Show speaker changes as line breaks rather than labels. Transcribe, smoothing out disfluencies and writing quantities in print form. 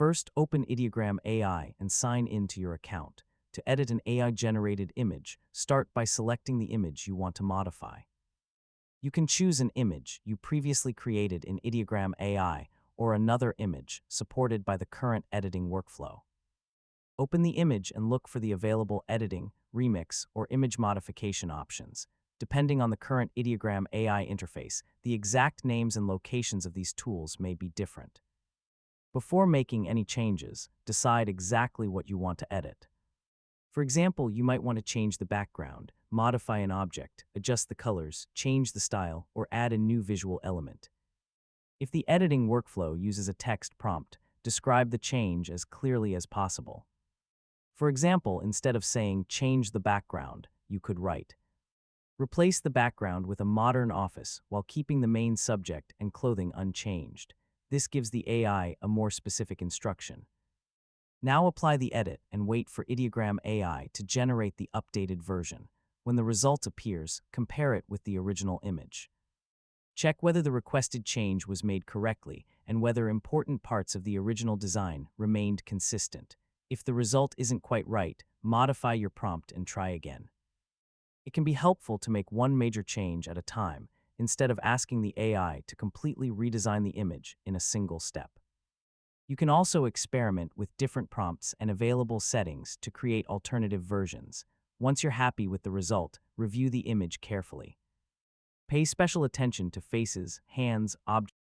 First, open Ideogram AI and sign in to your account. To edit an AI-generated image, start by selecting the image you want to modify. You can choose an image you previously created in Ideogram AI or another image supported by the current editing workflow. Open the image and look for the available editing, remix, or image modification options. Depending on the current Ideogram AI interface, the exact names and locations of these tools may be different. Before making any changes, decide exactly what you want to edit. For example, you might want to change the background, modify an object, adjust the colors, change the style, or add a new visual element. If the editing workflow uses a text prompt, describe the change as clearly as possible. For example, instead of saying "change the background," you could write, "Replace the background with a modern office while keeping the main subject and clothing unchanged." This gives the AI a more specific instruction. Now apply the edit and wait for Ideogram AI to generate the updated version. When the result appears, compare it with the original image. Check whether the requested change was made correctly and whether important parts of the original design remained consistent. If the result isn't quite right, modify your prompt and try again. It can be helpful to make one major change at a time instead of asking the AI to completely redesign the image in a single step. You can also experiment with different prompts and available settings to create alternative versions. Once you're happy with the result, review the image carefully. Pay special attention to faces, hands, objects,